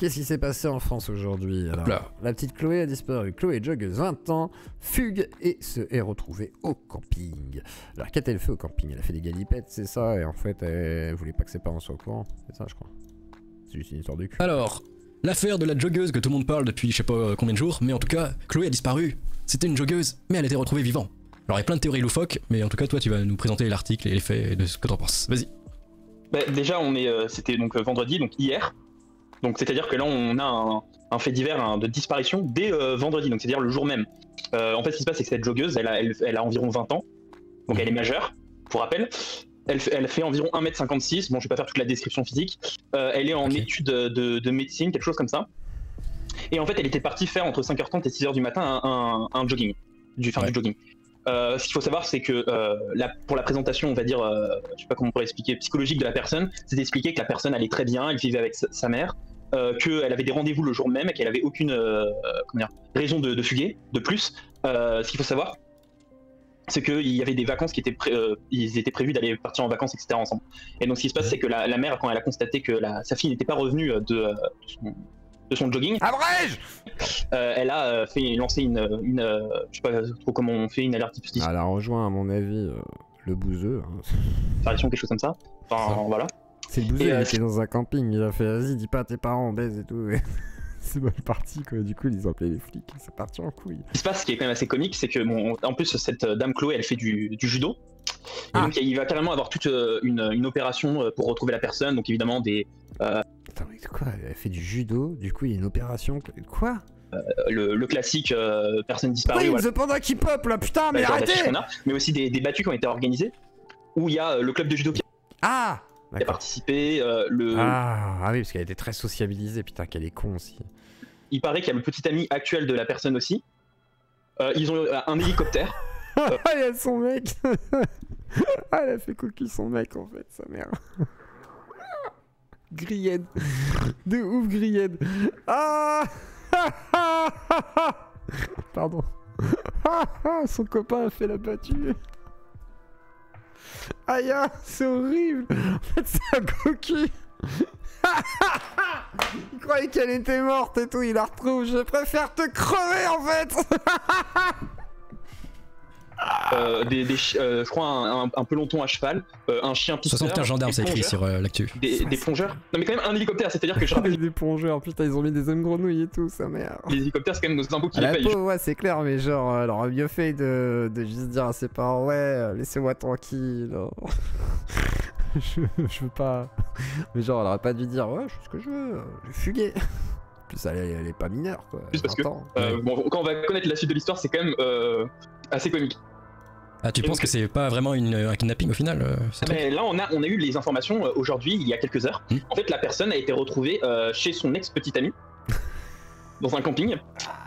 Qu'est-ce qui s'est passé en France aujourd'hui? Alors, la petite Chloé a disparu. Chloé, joggeuse, 20 ans, fugue et est retrouvée au camping. Alors, qu'a-t-elle fait au camping? Elle a fait des galipettes, c'est ça? Et en fait, elle voulait pas que ses parents soient au courant. C'est ça, je crois. C'est juste une histoire de cul. Alors, l'affaire de la joggeuse que tout le monde parle depuis je sais pas combien de jours, mais en tout cas, Chloé a disparu. C'était une joggeuse, mais elle a été retrouvée vivante. Alors, il y a plein de théories loufoques, mais en tout cas, toi, tu vas nous présenter l'article et les faits et de ce que t'en penses. Vas-y. Bah, déjà, c'était donc vendredi, donc hier. Donc c'est-à-dire que là, on a un fait divers de disparition dès vendredi, donc c'est-à-dire le jour même. En fait, ce qui se passe, c'est que cette joggeuse, elle a environ 20 ans, donc elle est majeure, pour rappel. Elle fait environ 1m56, bon, je vais pas faire toute la description physique. Elle est en études de médecine, quelque chose comme ça. Et en fait, elle était partie faire entre 5h30 et 6h du matin un jogging, du jogging. Ce qu'il faut savoir, c'est que pour la présentation, on va dire, je sais pas comment on pourrait expliquer, psychologique de la personne, c'est d'expliquer que la personne allait très bien, elle vivait avec sa mère, qu'elle avait des rendez-vous le jour même et qu'elle avait aucune raison de fuguer. De plus, ce qu'il faut savoir, c'est qu'il y avait des vacances qui étaient ils étaient prévus d'aller partir en vacances, etc. ensemble. Et donc ce qui se passe, c'est que la mère, quand elle a constaté que sa fille n'était pas revenue de son jogging, Abrège elle a lancé une je sais pas trop comment on fait, une alerte type 10. Elle a rejoint à mon avis le bouseux. Apparition, quelque chose comme ça. Enfin voilà. C'est le bouseux, il était dans un camping, il a fait vas-y dis pas à tes parents, on baise et tout. C'est mal parti quoi, du coup ils ont appelé les flics, c'est parti en couille. Ce qui se passe, ce qui est quand même assez comique, c'est que en plus cette dame Chloé, elle fait du judo. Et donc il va carrément avoir toute une opération pour retrouver la personne, donc évidemment des... Attends mais quoi, elle fait du judo, du coup il y a une opération, quoi? Le classique personne disparue. Oui, voilà. The Panda qui pop là, putain mais arrêtez. Mais aussi des battues qui ont été organisées, où il y a le club de judo qui a participé, Ah oui, parce qu'elle était très sociabilisée, putain qu'elle est con aussi. Il paraît qu'il y a le petit ami actuel de la personne aussi. Ils ont un hélicoptère. Il y a son mec. Elle a fait cocu son mec en fait, sa mère. Grillade. De ouf grillade. Ah. Pardon. Son copain a fait la battue. Aïe, c'est horrible. En fait, c'est un cocu. Il croyait qu'elle était morte et tout, il la retrouve. Je préfère te crever en fait. Je crois un peloton à cheval, un chien pisteur, 75 gendarmes, c'est écrit sur l'actu. Des plongeurs. Non mais quand même un hélicoptère, c'est-à-dire que je rappelle... Des plongeurs, putain ils ont mis des hommes grenouilles et tout, sa mère. Les hélicoptères c'est quand même nos impôts qui les payent. Ouais c'est clair, mais genre elle aurait mieux fait de juste dire à ses parents ouais laissez-moi tranquille. je veux pas... Mais genre elle aurait pas dû dire ouais je fais ce que je veux, je vais fuguer. En plus elle est pas mineure quoi. Juste parce que bon, quand on va connaître la suite de l'histoire c'est quand même assez comique. Ah tu penses que c'est pas vraiment un kidnapping au final mais là on a eu les informations aujourd'hui, il y a quelques heures. En fait la personne a été retrouvée chez son ex-petite amie dans un camping.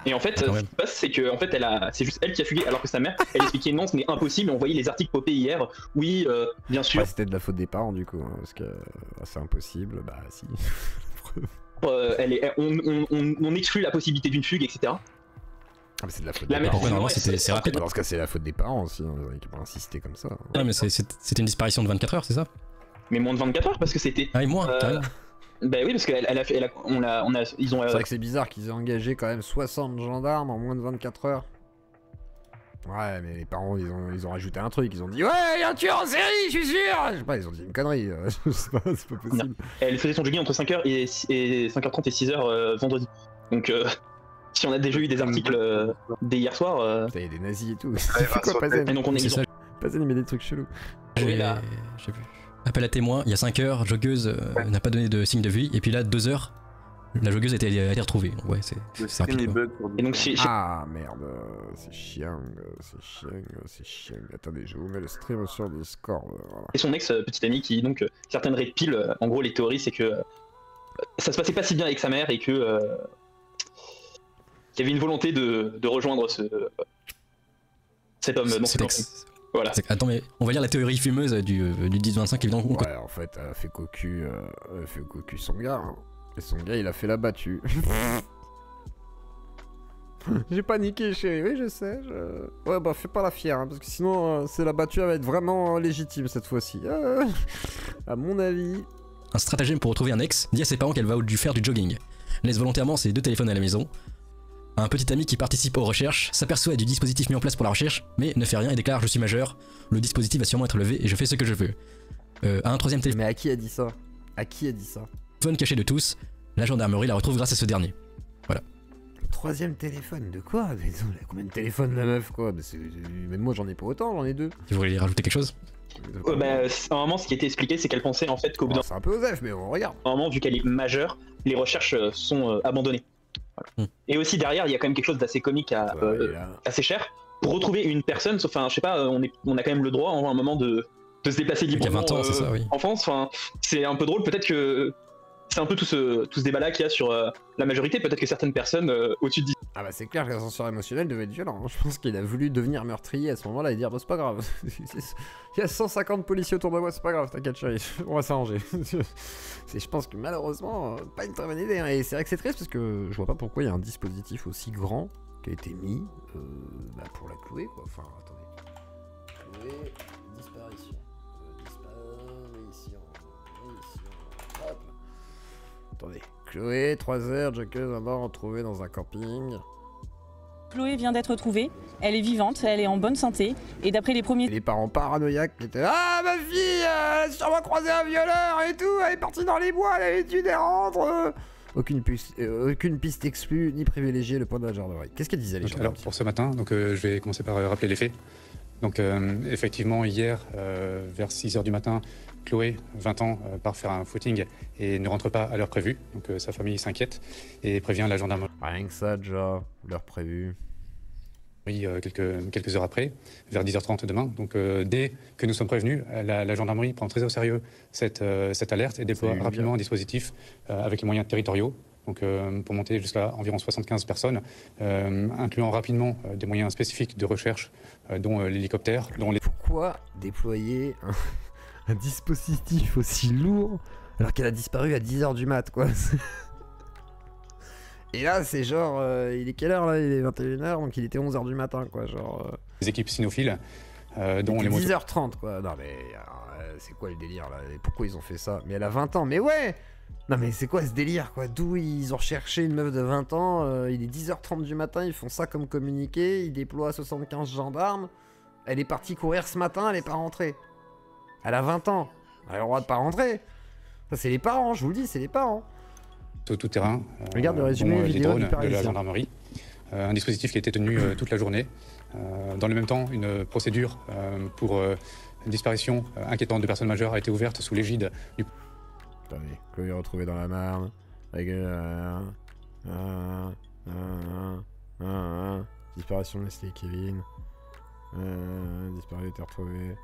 Et en fait ce qui se passe c'est que en fait c'est juste elle qui a fugué alors que sa mère elle expliquait non ce n'est impossible. On voyait les articles popper hier. Oui bien sûr. Ouais, c'était de la faute des parents du coup hein, parce que c'est impossible. Bah si. On exclut la possibilité d'une fugue, etc. Ah mais c'est de la faute des parents. Normalement c'est rapide. Dans ce cas c'est la faute des parents aussi, hein, qui vont insister comme ça. Ouais mais c'était une disparition de 24 heures c'est ça? Mais moins de 24 heures parce que c'était... Ah et moins carrément. Bah oui parce ils ont... C'est vrai que c'est bizarre qu'ils aient engagé quand même 60 gendarmes en moins de 24 heures. Ouais mais les parents ils ont rajouté un truc, ils ont dit ouais il y a un tueur en série je suis sûr. Je sais pas, ils ont dit une connerie, je sais pas, c'est pas possible. Non. Elle faisait son jogging entre 5h et 5h30 et 6h vendredi. Donc si on a déjà eu des articles dès hier soir... Il y a des nazis et tout. C'est quoi Pazen? Et donc on est ça. Pazen il met des trucs chelous. J'ai vu. Appel à témoin, il y a 5 heures, joggeuse n'a pas donné de signe de vie, et puis là 2 heures, la joggeuse a été retrouvée. Donc ouais, c'est rapide. Et donc ah merde, c'est chiant. Attendez, je vous mets le stream sur Discord. Voilà. Et son ex petite amie qui donc certaines red pill, en gros les théories c'est que ça se passait pas si bien avec sa mère et que qu'il y avait une volonté de rejoindre cet homme dans ce ex. Voilà. Attends mais on va lire la théorie fumeuse du 10-25 évidemment. Ouais en fait elle a fait cocu son gars. Hein. Et son gars il a fait la battue. J'ai paniqué chérie, oui je sais. Ouais bah fais pas la fière hein, parce que sinon c'est la battue elle va être vraiment légitime cette fois-ci. À mon avis... un stratagème pour retrouver un ex, dit à ses parents qu'elle va faire du jogging. Laisse volontairement ses 2 téléphones à la maison. Un petit ami qui participe aux recherches s'aperçoit du dispositif mis en place pour la recherche, mais ne fait rien et déclare « Je suis majeur, le dispositif va sûrement être levé et je fais ce que je veux ». À un 3e téléphone Mais à qui a dit ça? À qui a dit ça? caché de tous, la gendarmerie la retrouve grâce à ce dernier. Voilà. 3e téléphone, de quoi? Mais elle a combien de téléphones la meuf quoi? Même moi j'en ai pas autant, j'en ai 2. Tu voulais rajouter quelque chose? Normalement, ce qui était expliqué, c'est qu'elle pensait en fait qu'au bout d'un C'est un peu osef, mais on regarde. moment, vu qu'elle est majeure, les recherches sont abandonnées. Voilà. Et aussi derrière, il y a quand même quelque chose d'assez comique, assez cher. Pour retrouver une personne, enfin, je sais pas, on a quand même le droit à un moment de se déplacer librement. Il y a 20 ans, c'est ça, oui. En France, enfin, c'est un peu drôle. Peut-être que c'est un peu tout ce débat-là qu'il y a sur la majorité. Peut-être que certaines personnes au-dessus de 10. Ah bah c'est clair que l'ascenseur émotionnel devait être violent. Je pense qu'il a voulu devenir meurtrier à ce moment-là et dire bah c'est pas grave. Il y a 150 policiers autour de moi, c'est pas grave, t'inquiète chérie, on va s'arranger. Je pense que malheureusement, pas une très bonne idée. Hein. Et c'est vrai que c'est triste parce que je vois pas pourquoi il y a un dispositif aussi grand qui a été mis pour la clouer quoi. Enfin attendez. Clouer, disparition. Hop. Attendez. Chloé, 3 heures, joggeuse à mort retrouvée dans un camping. Chloé vient d'être retrouvée, elle est vivante, elle est en bonne santé, et d'après les premiers... Et les parents paranoïaques qui étaient « Ah, ma fille, elle a sûrement croisé un violeur et tout, elle est partie dans les bois, elle avait tué des rentres aucune piste exclue ni privilégiée, le point de la gendarmerie. Qu'est-ce qu'elle disait les gens? Alors pour ce matin, donc, je vais commencer par rappeler les faits. Donc effectivement, hier, vers 6h du matin, Chloé, 20 ans, part faire un footing et ne rentre pas à l'heure prévue. Donc sa famille s'inquiète et prévient la gendarmerie. Rien que ça déjà, l'heure prévue. Oui, quelques heures après, vers 10h30 demain. Donc dès que nous sommes prévenus, la gendarmerie prend très au sérieux cette alerte et déploie rapidement un dispositif avec les moyens territoriaux. Donc pour monter jusqu'à environ 75 personnes, incluant rapidement des moyens spécifiques de recherche, dont l'hélicoptère, dont les... Pourquoi déployer un dispositif aussi lourd alors qu'elle a disparu à 10h du mat quoi? Et là c'est genre, il est quelle heure là? Il est 21h donc il était 11h du matin quoi, genre... Les équipes cynophiles, dont les 10h30 quoi, non mais c'est quoi le délire là? Et pourquoi ils ont fait ça? Mais elle a 20 ans, mais ouais! Non mais c'est quoi ce délire quoi? D'où ils ont recherché une meuf de 20 ans, il est 10h30 du matin, ils font ça comme communiqué, ils déploient 75 gendarmes, elle est partie courir ce matin, elle est pas rentrée. Elle a 20 ans, elle a le droit de pas rentrer. Ça c'est les parents, je vous le dis, c'est les parents. Tout terrain, regarde le résumé les vidéo drones de la gendarmerie. Un dispositif qui a été tenu toute la journée. Dans le même temps, une procédure pour disparition inquiétante de personnes majeures a été ouverte sous l'égide du... Attendez, Chloé est retrouvée dans la marne. Avec disparition de Leslie et Kevin. Disparu était retrouvé.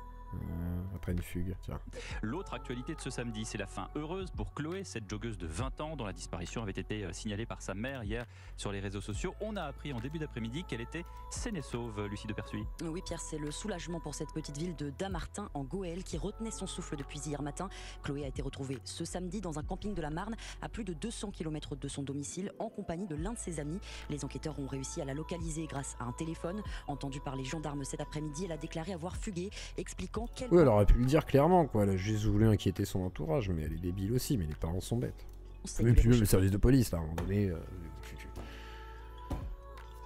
Après une fugue, tiens. L'autre actualité de ce samedi, c'est la fin heureuse pour Chloé, cette joggeuse de 20 ans dont la disparition avait été signalée par sa mère hier sur les réseaux sociaux. On a appris en début d'après-midi qu'elle était saine et sauve, Lucie de Persuis. Oui Pierre, c'est le soulagement pour cette petite ville de Dammartin en Goël qui retenait son souffle depuis hier matin. Chloé a été retrouvée ce samedi dans un camping de la Marne à plus de 200 km de son domicile en compagnie de l'un de ses amis. Les enquêteurs ont réussi à la localiser grâce à un téléphone. Entendue par les gendarmes cet après-midi, elle a déclaré avoir fugué, expliquant qu'elle... Oui, elle aurait pu le dire clairement, quoi. Elle a juste voulu inquiéter son entourage, mais elle est débile aussi, mais les parents sont bêtes. Même plus le service de police, là, à un moment donné.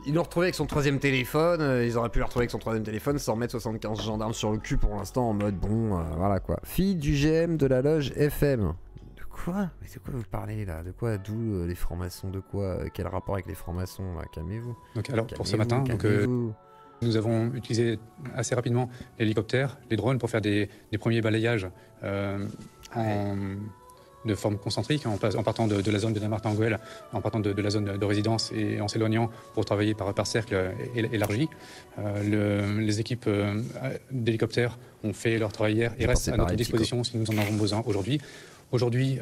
Ils l'ont retrouvé avec son 3ème téléphone, ils auraient pu la retrouver avec son 3ème téléphone sans mettre 75 gendarmes sur le cul pour l'instant, en mode bon, voilà quoi. Fille du GM de la loge FM. De quoi? Mais de quoi vous parlez là? De quoi? D'où les francs-maçons? De quoi? Quel rapport avec les francs-maçons? Calmez-vous. Donc alors, pour ce matin, nous avons utilisé assez rapidement l'hélicoptère, les drones pour faire des premiers balayages de forme concentrique, en partant de la zone de Dammartin-en-Goël, en partant de la zone de résidence et en s'éloignant pour travailler par cercle élargi. Les équipes d'hélicoptères ont fait leur travail hier et restent à notre disposition si nous en avons besoin aujourd'hui. Aujourd'hui,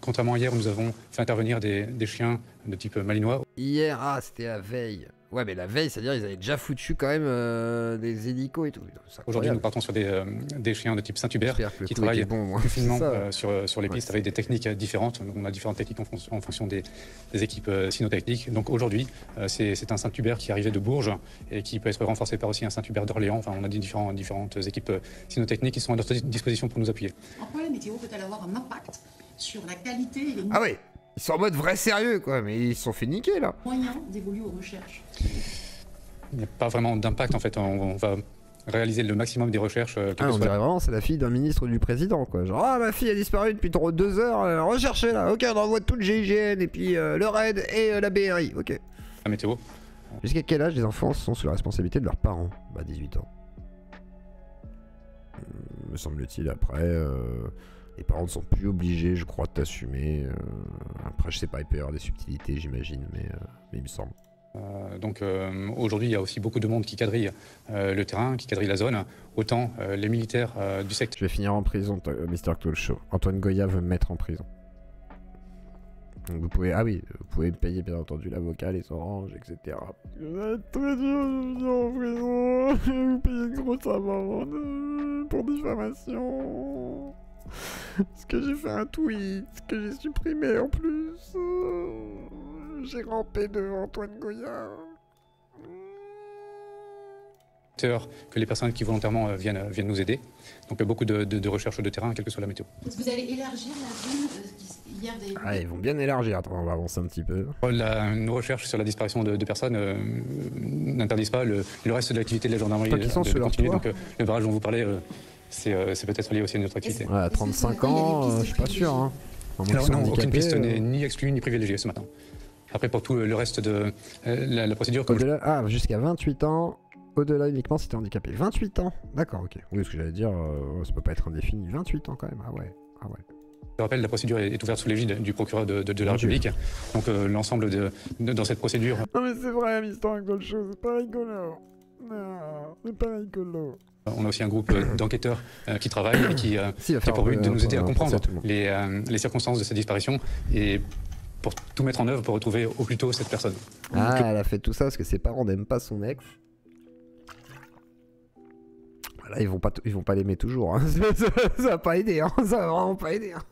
contrairement à hier où nous avons fait intervenir des chiens de type malinois. Hier, c'était la veille. Ouais, mais la veille, c'est-à-dire ils avaient déjà foutu quand même des hélicos et tout. Aujourd'hui, nous partons sur des chiens de type Saint-Hubert qui travaillent plus finement sur les pistes avec des techniques différentes. Donc, on a différentes techniques en fonction des équipes cynotechniques. Donc aujourd'hui, c'est un Saint-Hubert qui est arrivé de Bourges et qui peut être renforcé par aussi un Saint-Hubert d'Orléans. Enfin, on a différentes équipes cynotechniques qui sont à notre disposition pour nous appuyer. En quoi la météo peut-elle avoir un impact sur la qualité et les Ah ouais, ils sont en mode vrai sérieux quoi, mais ils se sont fait niquer là. Moyens d'évoluer aux recherches. Il n'y a pas vraiment d'impact en fait. On va réaliser le maximum des recherches. On dirait vraiment c'est la fille d'un ministre du président quoi. Genre ah ma fille a disparu depuis 2 heures, recherchez là. Ok, on envoie tout le GIGN et puis le RAID et la BRI. Ok. La météo. Jusqu'à quel âge les enfants sont sous la responsabilité de leurs parents? Bah 18 ans. Me semble-t-il après. Les parents ne sont plus obligés, je crois, de t'assumer. Après, je sais pas, il peut y avoir des subtilités, j'imagine, mais il me semble. Donc aujourd'hui, il y a aussi beaucoup de monde qui quadrille le terrain, qui quadrille la zone. Autant les militaires du secteur. Je vais finir en prison, Mr. Talk Show. Antoine Goya veut me mettre en prison. Donc vous pouvez, vous pouvez me payer bien entendu l'avocat, les oranges, etc. Vous êtes très dur, je viens en prison. Je vais vous payer une grosse amende pour diffamation. Parce que j'ai fait un tweet que j'ai supprimé en plus. J'ai rampé devant Antoine Goya. Que les personnes qui volontairement viennent nous aider. Donc beaucoup de recherches de terrain, quelle que soit la météo. Est-ce que vous allez élargir la zone hier des... Ah, ils vont bien élargir. Attends, on va avancer un petit peu. Nos recherches sur la disparition de personnes n'interdisent pas le reste de l'activité de la gendarmerie de continuer. Donc le barrage dont vous parlez, c'est peut-être lié aussi à notre activité. Ouais, à 35 ans, je suis pas sûr. Hein. Alors, non, aucune piste n'est ni exclue ni privilégiée ce matin. Après, pour tout le reste de la procédure... Jusqu'à 28 ans, au-delà uniquement si t'es handicapé. 28 ans. D'accord, ok. Oui, ce que j'allais dire, ça peut pas être indéfini. 28 ans quand même, ah ouais. Je rappelle, la procédure est ouverte sous l'égide du procureur de la République. Donc l'ensemble dans cette procédure... Non mais c'est vrai, Mister Gold Show, c'est pas rigolo. Non, c'est pas rigolo. On a aussi un groupe d'enquêteurs qui travaillent et qui a pour but de nous aider à comprendre les circonstances de cette disparition et pour tout mettre en œuvre pour retrouver au plus tôt cette personne. Ah, elle a fait tout ça parce que ses parents n'aiment pas son ex. Là, ils vont pas l'aimer toujours. Hein. Ça va pas aider. Hein. Ça va vraiment pas aider. Hein.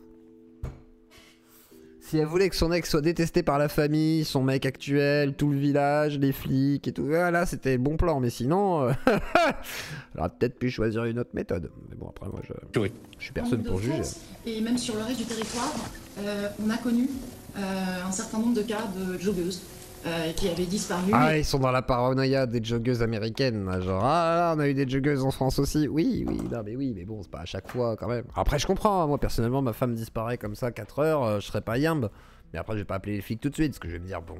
Si elle voulait que son ex soit détesté par la famille, son mec actuel, tout le village, les flics et tout, là c'était le bon plan. Mais sinon, elle aurait peut-être pu choisir une autre méthode. Mais bon, après, moi, je suis personne pour juger. Et même sur le reste du territoire, on a connu un certain nombre de cas de joggeuses qui avaient disparu. Ah, ils sont dans la paranoïa des joggeuses américaines. Là, genre, là, on a eu des joggeuses en France aussi. Oui, mais bon, c'est pas à chaque fois quand même. Après, je comprends. Moi, personnellement, ma femme disparaît comme ça 4 heures, je serais pas yimbe. Mais après, je vais pas appeler les flics tout de suite parce que je vais me dire, bon,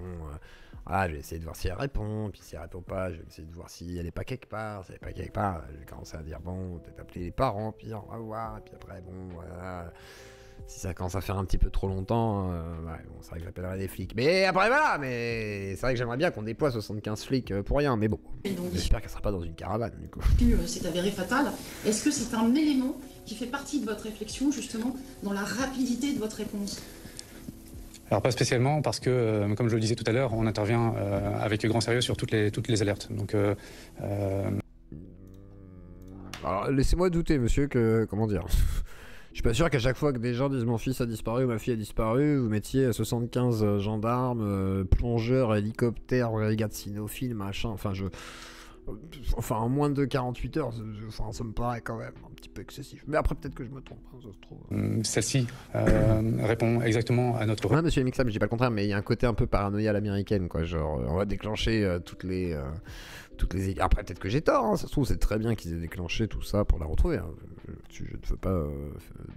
je vais essayer de voir si elle répond. Puis si elle répond pas, je vais essayer de voir si elle est pas quelque part. Si elle est pas quelque part, je vais commencer à dire, bon, peut-être appeler les parents, puis on va voir. Et puis après, bon, voilà. Si ça commence à faire un petit peu trop longtemps, c'est vrai que j'appellerai des flics. Mais après voilà, mais c'est vrai que j'aimerais bien qu'on déploie 75 flics pour rien, mais bon. J'espère qu'elle sera pas dans une caravane du coup. C'est avéré fatal. Est-ce que c'est un élément qui fait partie de votre réflexion justement dans la rapidité de votre réponse? Alors pas spécialement parce que, comme je le disais tout à l'heure, on intervient avec grand sérieux sur toutes les alertes. Donc, alors laissez-moi douter monsieur que, comment dire... Je suis pas sûr qu'à chaque fois que des gens disent mon fils a disparu ou ma fille a disparu, vous mettiez 75 gendarmes, plongeurs, hélicoptères, brigades cynophiles, machin, enfin en moins de 48 heures, ça me paraît quand même un petit peu excessif. Mais après peut-être que je me trompe, hein, ça se trouve. Celle-ci répond exactement à notre... Ouais, monsieur Mixam, je dis pas le contraire, mais il y a un côté un peu paranoïa à l'américaine, quoi. Genre, on va déclencher toutes les... Après, peut-être que j'ai tort, hein. Ça se trouve, c'est très bien qu'ils aient déclenché tout ça pour la retrouver. Hein. Je ne veux pas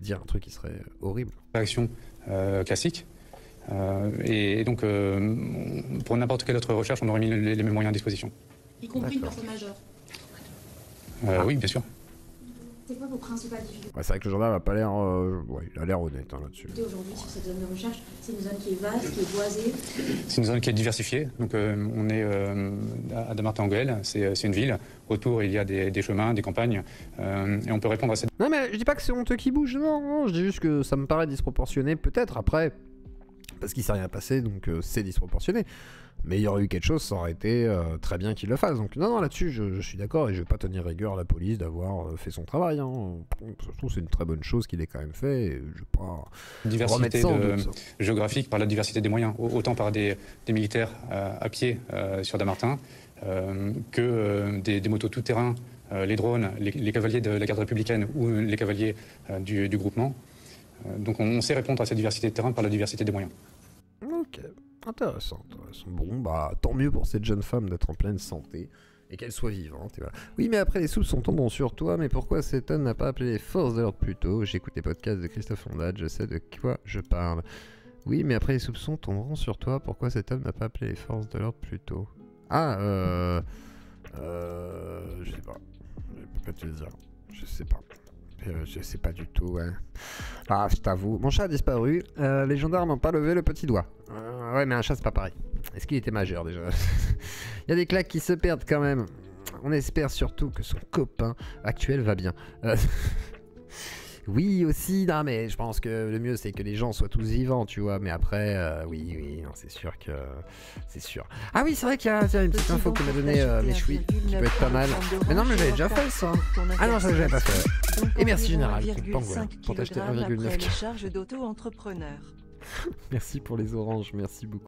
dire un truc qui serait horrible. Réaction classique. Et donc, pour n'importe quelle autre recherche, on aurait mis les mêmes moyens à disposition. Y compris une personne majeure. Oui, bien sûr. C'est quoi vos principales difficultés? C'est vrai que le gendarme n'a pas l'air... il a l'air honnête là-dessus. Aujourd'hui, sur cette zone de recherche, c'est une zone qui est vaste, qui est boisée. C'est une zone qui est diversifiée. Donc, on est à Damartin-en-Goël, c'est une ville. Autour, il y a des chemins, des campagnes. Et on peut répondre à cette... Non, mais je dis pas que c'est honteux qui bouge, non. Je dis juste que ça me paraît disproportionné, peut-être. Après, parce qu'il s'est rien passé, donc c'est disproportionné. Mais il y aurait eu quelque chose, ça aurait été très bien qu'il le fasse. Donc non, là-dessus, je suis d'accord, et je vais pas tenir rigueur à la police d'avoir fait son travail. Hein. Je trouve que c'est une très bonne chose qu'il ait quand même fait, et je vais pas diversité géographique par la diversité des moyens, autant par des militaires à pied sur Dammartin, que des motos tout-terrain, les drones, les cavaliers de la garde républicaine ou les cavaliers du groupement. Donc on sait répondre à cette diversité de terrain par la diversité des moyens. Ok. Intéressant. Bon, bah, tant mieux pour cette jeune femme d'être en pleine santé et qu'elle soit vivante. Et voilà. Oui, mais après, les soupçons tombent sur toi. Mais pourquoi cet homme n'a pas appelé les forces de l'ordre plus tôt? J'écoute les podcasts de Christophe Ondat, je sais de quoi je parle. Oui, mais après, les soupçons tomberont sur toi. Pourquoi cet homme n'a pas appelé les forces de l'ordre plus tôt? Je sais pas. Je peux pas te le dire. Je sais pas. Je sais pas du tout, ouais. Ah, je t'avoue. Mon chat a disparu. Les gendarmes n'ont pas levé le petit doigt. Ouais, mais un chat, c'est pas pareil. Est-ce qu'il était majeur, déjà? Il y a des claques qui se perdent quand même. On espère surtout que son copain actuel va bien. Oui, aussi. Non, mais je pense que le mieux, c'est que les gens soient tous vivants, tu vois. Mais après, oui, non, c'est sûr que... C'est sûr. Ah oui, c'est vrai qu'il y a une petite info que m'a donné Méchoui, qui peut être pas mal. Mais non, mais j'avais déjà fait, ça. Ah non, ça, j'avais pas fait. Et merci, Général, pour t'acheter 1,9 kg. charge d'auto-entrepreneur. Merci pour les oranges, merci beaucoup.